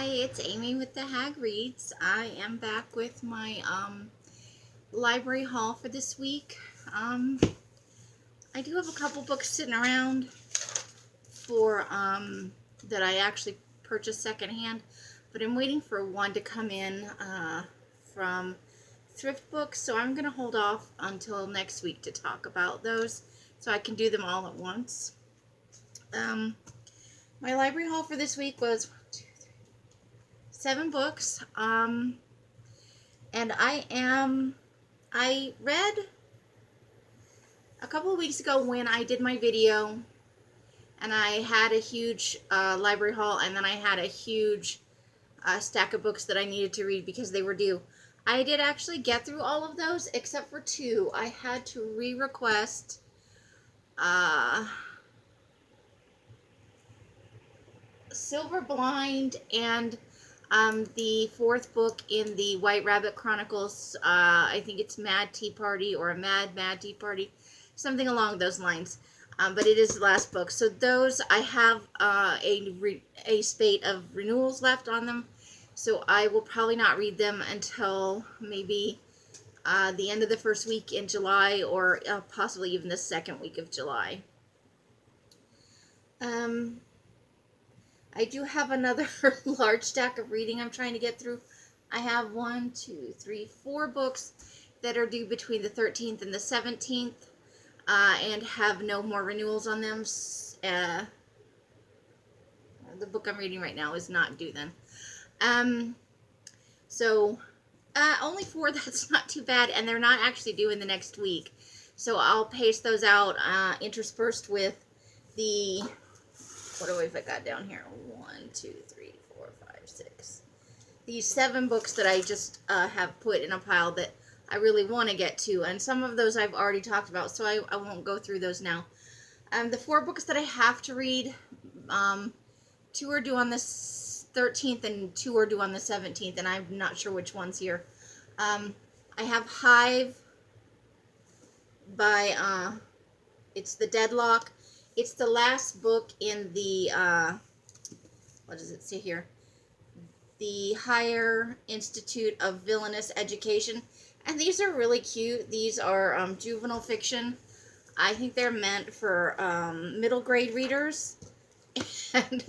it's Amy with the Hag Reads. I am back with my library haul for this week. I do have a couple books sitting around for that I actually purchased secondhand, but I'm waiting for one to come in from thrift books, so I'm gonna hold off until next week to talk about those so I can do them all at once. My library haul for this week was 7 books, and I read a couple of weeks ago when I did my video, and I had a huge library haul, and then I had a huge stack of books that I needed to read because they were due. I did actually get through all of those except for 2. I had to re-request Silver Blind and the 4th book in the White Rabbit Chronicles. I think it's Mad Tea Party or a Mad Tea Party, something along those lines. But it is the last book. So those, I have a spate of renewals left on them. So I will probably not read them until maybe the end of the first week in July, or possibly even the second week of July. I do have another large stack of reading I'm trying to get through. I have 1, 2, 3, 4 books that are due between the 13th and the 17th, and have no more renewals on them. The book I'm reading right now is not due then. So only 4, that's not too bad, and they're not actually due in the next week. So I'll pace those out, interspersed with the... What do I got down here? 1, 2, 3, 4, 5, 6. These 7 books that I just have put in a pile that I really want to get to. And some of those I've already talked about, so I won't go through those now. The 4 books that I have to read, 2 are due on the 13th and 2 are due on the 17th. And I'm not sure which one's here. I have Hive by, it's The Deadlock. It's the last book in the, what does it say here? The Higher Institute of Villainous Education. And these are really cute. These are juvenile fiction. I think they're meant for middle grade readers. And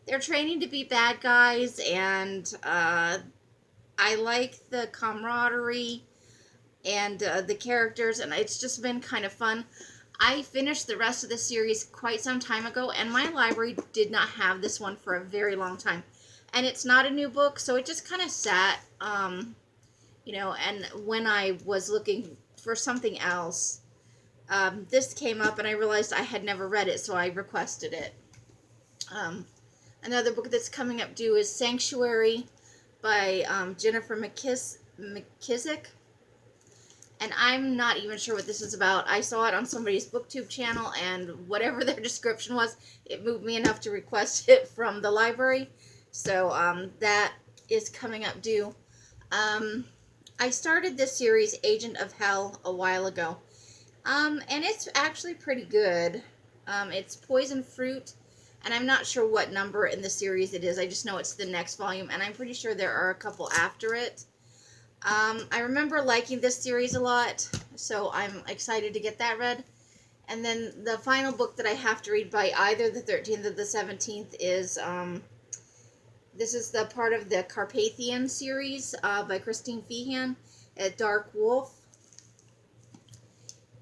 they're training to be bad guys. And I like the camaraderie and the characters. And it's just been kind of fun. I finished the rest of the series quite some time ago, and my library did not have this one for a very long time. And it's not a new book, so it just kind of sat, you know, and when I was looking for something else, this came up, and I realized I had never read it, so I requested it. Another book that's coming up due is Sanctuary by Jennifer McKissick. And I'm not even sure what this is about. I saw it on somebody's booktube channel, and whatever their description was, it moved me enough to request it from the library. So that is coming up due. I started this series, Agent of Hell, a while ago. And it's actually pretty good. It's Poison Fruit, and I'm not sure what number in the series it is. I just know it's the next volume, and I'm pretty sure there are a couple after it. I remember liking this series a lot, so I'm excited to get that read. And then the final book that I have to read by either the 13th or the 17th is, this is the part of the Carpathian series by Christine Feehan at Dark Wolf.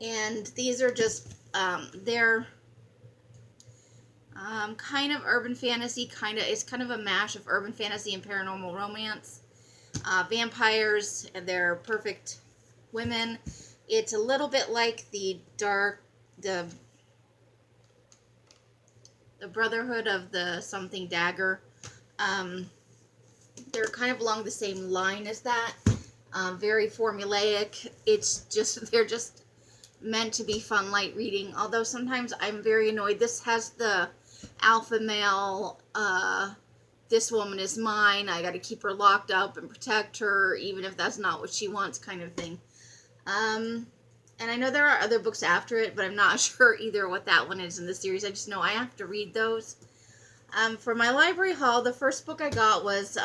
And these are just, they're kind of urban fantasy, it's kind of a mash of urban fantasy and paranormal romance. Vampires, and they're perfect women. It's a little bit like the Brotherhood of the Something Dagger. They're kind of along the same line as that. Very formulaic. They're just meant to be fun, light reading. Although sometimes I'm very annoyed. This has the alpha male, this woman is mine, I gotta keep her locked up and protect her, even if that's not what she wants, kind of thing. And I know there are other books after it, but I'm not sure either what that one is in the series. I just know I have to read those. For my library haul, the first book I got was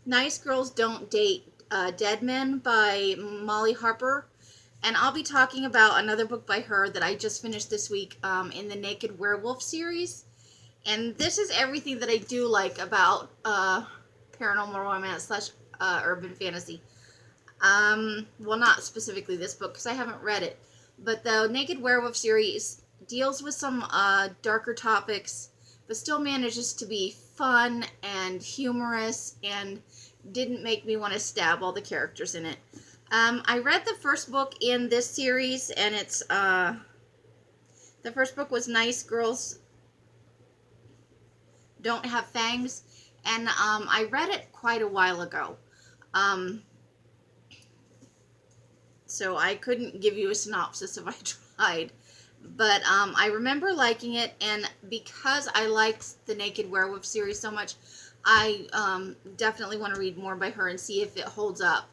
Nice Girls Don't Date Dead Men by Molly Harper. And I'll be talking about another book by her that I just finished this week in the Naked Werewolf series. And this is everything that I do like about paranormal romance slash urban fantasy. Well, not specifically this book because I haven't read it. But the Naked Werewolf series deals with some darker topics, but still manages to be fun and humorous and didn't make me want to stab all the characters in it. I read the first book in this series, and it's, the first book was Nice Girls Don't Have Fangs, and I read it quite a while ago. So I couldn't give you a synopsis if I tried. But I remember liking it, and because I liked the Naked Werewolf series so much, I definitely want to read more by her and see if it holds up.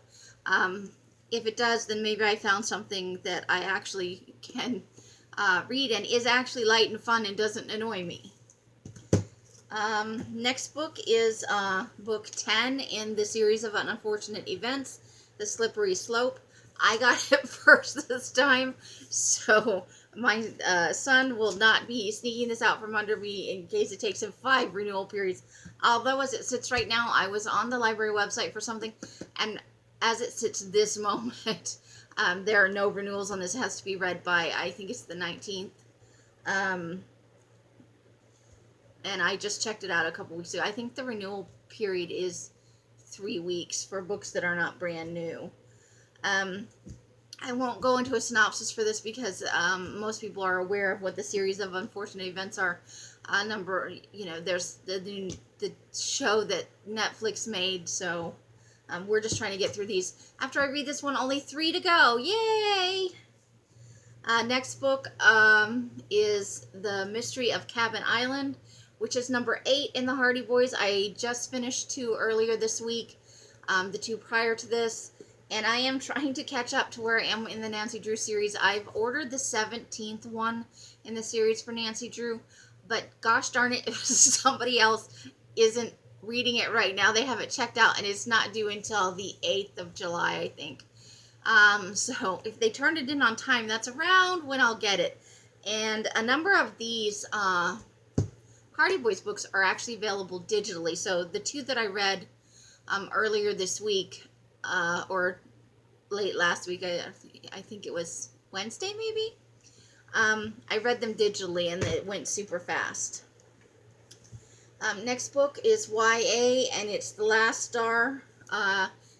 If it does, then maybe I found something that I actually can read and is actually light and fun and doesn't annoy me. Next book is book 10 in the series of unfortunate events, The Slippery Slope. I got it first this time, so my son will not be sneaking this out from under me in case it takes him 5 renewal periods. Although as it sits right now, I was on the library website for something, and as it sits this moment, there are no renewals on this. It has to be read by, I think it's the 19th. And I just checked it out a couple weeks ago. I think the renewal period is 3 weeks for books that are not brand new. I won't go into a synopsis for this because most people are aware of what the series of unfortunate events are. There's the show that Netflix made, so we're just trying to get through these. After I read this one, only 3 to go. Yay! Next book is The Mystery of Cabin Island, which is number 8 in the Hardy Boys. I just finished 2 earlier this week, the 2 prior to this. And I am trying to catch up to where I am in the Nancy Drew series. I've ordered the 17th one in the series for Nancy Drew. But gosh darn it, if somebody else isn't reading it right now, they have it checked out. And it's not due until the 8th of July, I think. So if they turned it in on time, that's around when I'll get it. And a number of these Hardy Boys books are actually available digitally. So the 2 that I read earlier this week, or late last week, I think it was Wednesday maybe, I read them digitally and it went super fast. Next book is YA, and it's The Last Star.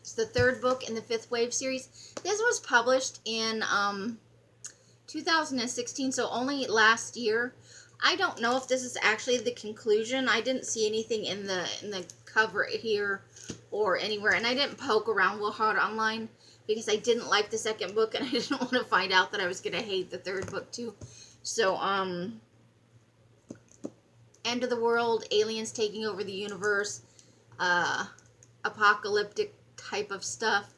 It's the 3rd book in the 5th Wave series. This was published in 2016, so only last year. I don't know if this is actually the conclusion. I didn't see anything in the cover here or anywhere, and I didn't poke around real hard online because I didn't like the 2nd book and I didn't want to find out that I was going to hate the 3rd book too. So, end of the world, aliens taking over the universe, apocalyptic type of stuff.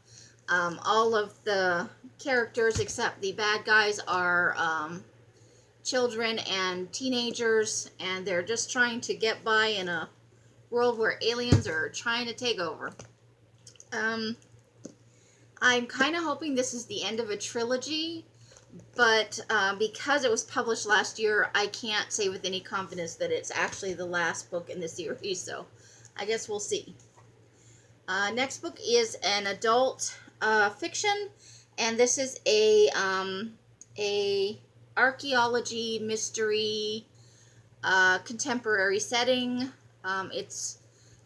All of the characters except the bad guys are children and teenagers, and they're just trying to get by in a world where aliens are trying to take over. I'm kind of hoping this is the end of a trilogy, but because it was published last year, I can't say with any confidence that it's actually the last book in the series, so I guess we'll see. Next book is an adult fiction, and this is a archaeology mystery contemporary setting. It's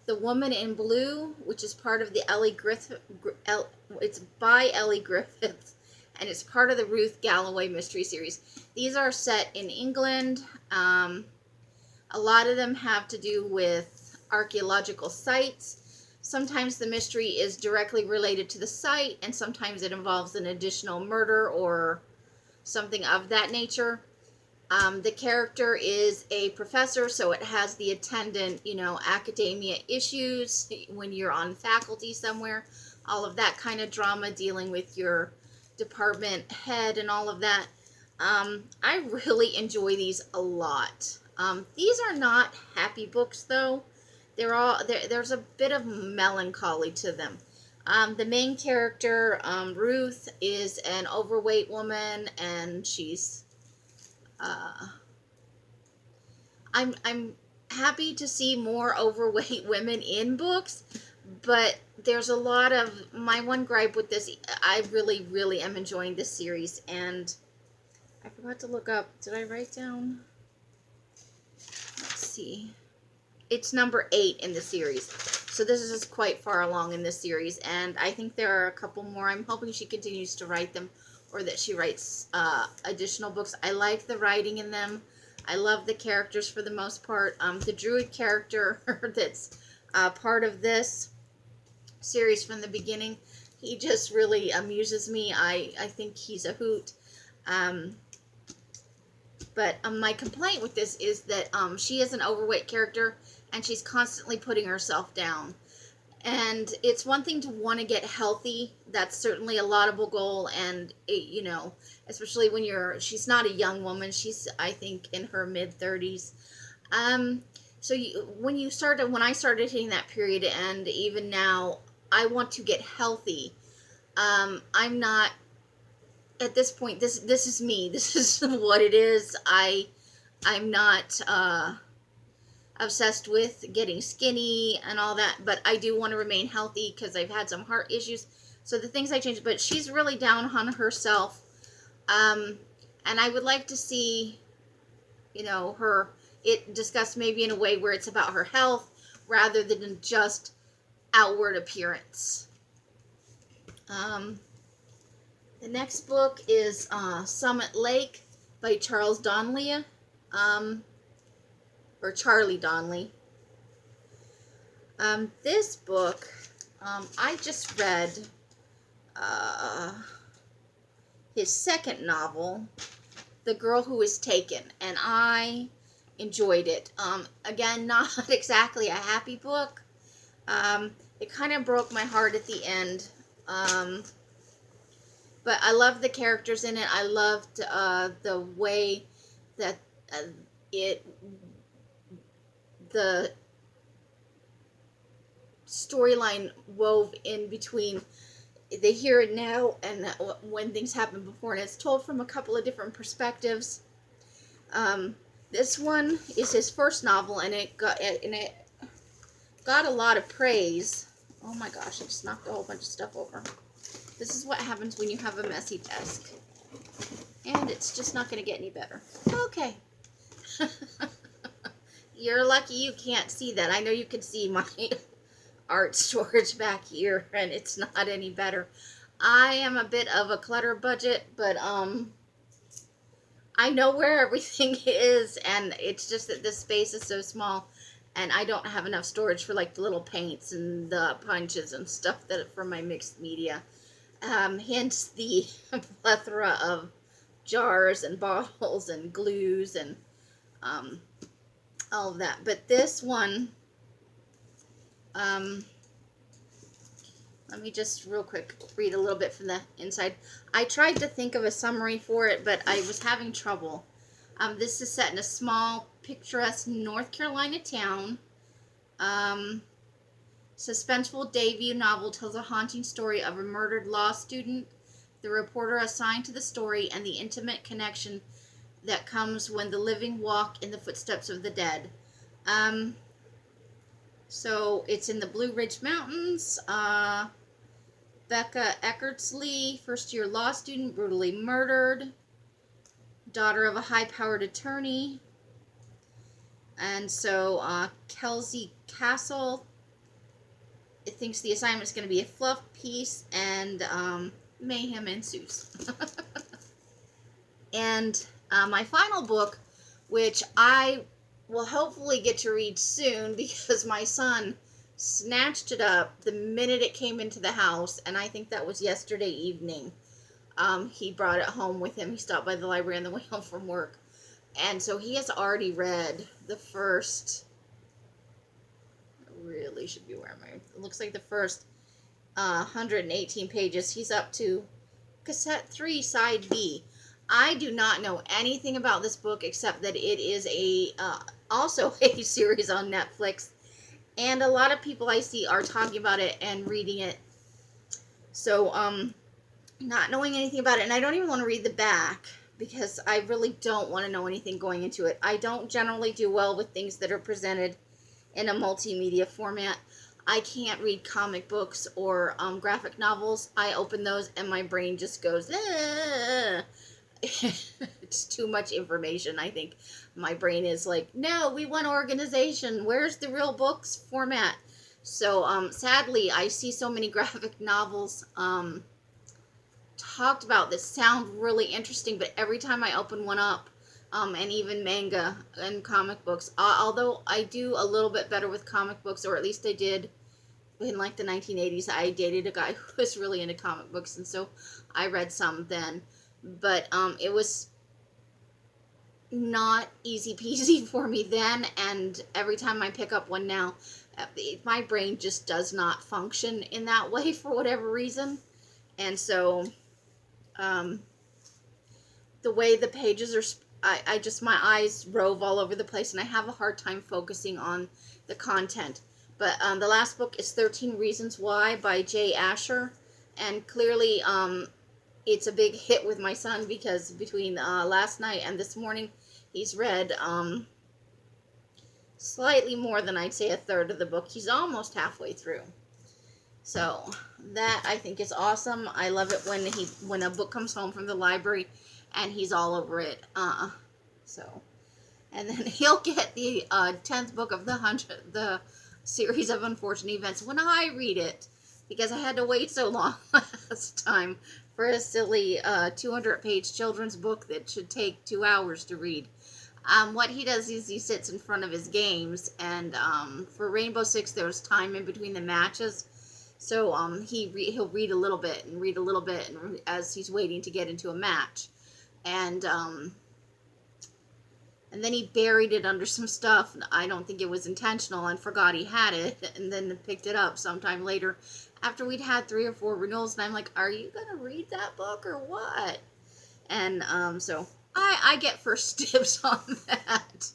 The Woman in Blue, which is part of the it's by Elly Griffiths, and it's part of the Ruth Galloway mystery series. These are set in England. A lot of them have to do with archaeological sites. Sometimes the mystery is directly related to the site, and sometimes it involves an additional murder or something of that nature. The character is a professor, so it has the attendant, academia issues when you're on faculty somewhere. All of that kind of drama, dealing with your department head and all of that. I really enjoy these a lot. These are not happy books, though. There's a bit of melancholy to them. The main character, Ruth, is an overweight woman, and she's. I'm happy to see more overweight women in books, but there's a lot of my one gripe with this. I really am enjoying this series, and I forgot to look up. Did I write down? Let's see. It's number 8 in the series. So this is quite far along in this series, and I think there are a couple more. I'm hoping she continues to write them, or that she writes additional books. I like the writing in them. I love the characters for the most part. The druid character that's part of this series from the beginning, he just really amuses me. I think he's a hoot. But my complaint with this is that she is an overweight character, and she's constantly putting herself down. And it's one thing to want to get healthy. That's certainly a laudable goal, and you know, especially when she's not a young woman. She's, I think, in her mid-30s. So when I started hitting that period, and even now, I want to get healthy. I'm not at this point. This is me. This is what it is. I'm not obsessed with getting skinny and all that, but I do want to remain healthy because I've had some heart issues. So the things I changed, but she's really down on herself, and I would like to see, you know, it discussed maybe in a way where it's about her health rather than just outward appearance. The next book is Summit Lake by Charles Donlea. Or Charlie Donlea. This book, I just read his second novel, The Girl Who Was Taken, and I enjoyed it. Again, not exactly a happy book. It kind of broke my heart at the end. But I loved the characters in it. I loved the way that the storyline wove in between the here and now and when things happened before, and it's told from a couple of different perspectives. This one is his first novel, and it got a lot of praise. Oh my gosh, I just knocked a whole bunch of stuff over. This is what happens when you have a messy desk, and it's just not going to get any better. Okay. You're lucky you can't see that. I know you can see my art storage back here, and it's not any better. I am a bit of a clutter budget, but I know where everything is, and it's just that this space is so small, and I don't have enough storage for like the little paints and the punches and stuff that for my mixed media. Hence the plethora of jars and bottles and glues and all of that. But this one, let me just real quick read a little bit from the inside. I tried to think of a summary for it, but I was having trouble. This is set in a small, picturesque North Carolina town. Suspenseful debut novel tells a haunting story of a murdered law student, the reporter assigned to the story, and the intimate connection that comes when the living walk in the footsteps of the dead. So it's in the Blue Ridge Mountains. Becca Eckertsley, first-year law student, brutally murdered. Daughter of a high-powered attorney. And so Kelsey Castle thinks the assignment is going to be a fluff piece, and mayhem ensues. And my final book, which I will hopefully get to read soon because my son snatched it up the minute it came into the house, and I think that was yesterday evening. He brought it home with him. He stopped by the library on the way home from work, and so he has already read the first, I really should be wearing my, it looks like the first 118 pages. He's up to cassette 3, side B. I do not know anything about this book except that it is a also a series on Netflix, and a lot of people I see are talking about it and reading it. So, not knowing anything about it, and I don't even want to read the back because I really don't want to know anything going into it. I don't generally do well with things that are presented in a multimedia format. I can't read comic books or graphic novels. I open those and my brain just goes, it's too much information. I think my brain is like, no, we want organization. Where's the real books format? So sadly, I see so many graphic novels talked about that sound really interesting, but every time I open one up, and even manga and comic books, although I do a little bit better with comic books, or at least I did in like the 1980s. I dated a guy who was really into comic books, and so I read some then, but it was not easy peasy for me then, and every time I pick up one now, my brain just does not function in that way for whatever reason. And so the way the pages are, I just, my eyes rove all over the place, and I have a hard time focusing on the content. But the last book is 13 Reasons Why by Jay Asher, and clearly it's a big hit with my son, because between last night and this morning, he's read slightly more than, I'd say, a third of the book. He's almost halfway through. So that, I think, is awesome. I love it when a book comes home from the library and he's all over it. And then he'll get the 10th book of the series of unfortunate events when I read it, because I had to wait so long last time for a silly 200-page children's book that should take 2 hours to read. What he does is he sits in front of his games, and for Rainbow Six, there's time in between the matches. So he'll read a little bit and read a little bit as he's waiting to get into a match. And then he buried it under some stuff. I don't think it was intentional, and forgot he had it, and then picked it up sometime later after we'd had 3 or 4 renewals. And I'm like, are you going to read that book or what? And so I get first dibs on that.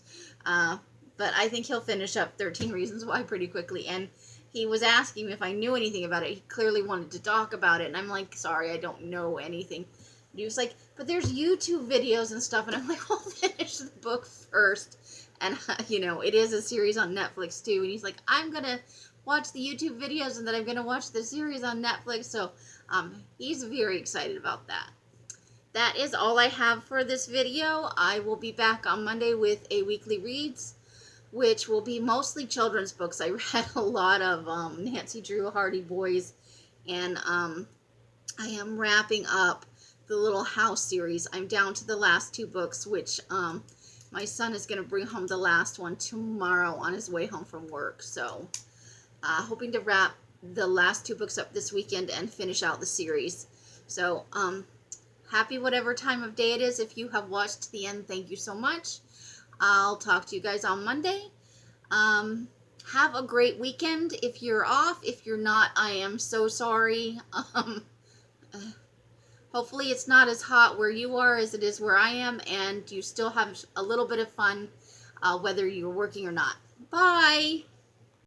But I think he'll finish up 13 Reasons Why pretty quickly. And he was asking me if I knew anything about it. He clearly wanted to talk about it. And I'm like, sorry, I don't know anything. And he was like, but there's YouTube videos and stuff. And I'm like, I'll finish the book first. And, it is a series on Netflix too. And he's like, I'm going to watch the YouTube videos and then I'm going to watch the series on Netflix. So he's very excited about that. That is all I have for this video. I will be back on Monday with a weekly reads, which will be mostly children's books. I read a lot of Nancy Drew Hardy Boys, and I am wrapping up the Little House series. I'm down to the last 2 books, which my son is going to bring home the last one tomorrow on his way home from work. So hoping to wrap the last 2 books up this weekend and finish out the series. So happy whatever time of day it is. If you have watched to the end, thank you so much. I'll talk to you guys on Monday. Have a great weekend if you're off. If you're not, I am so sorry. Hopefully it's not as hot where you are as it is where I am, and you still have a little bit of fun whether you're working or not. Bye!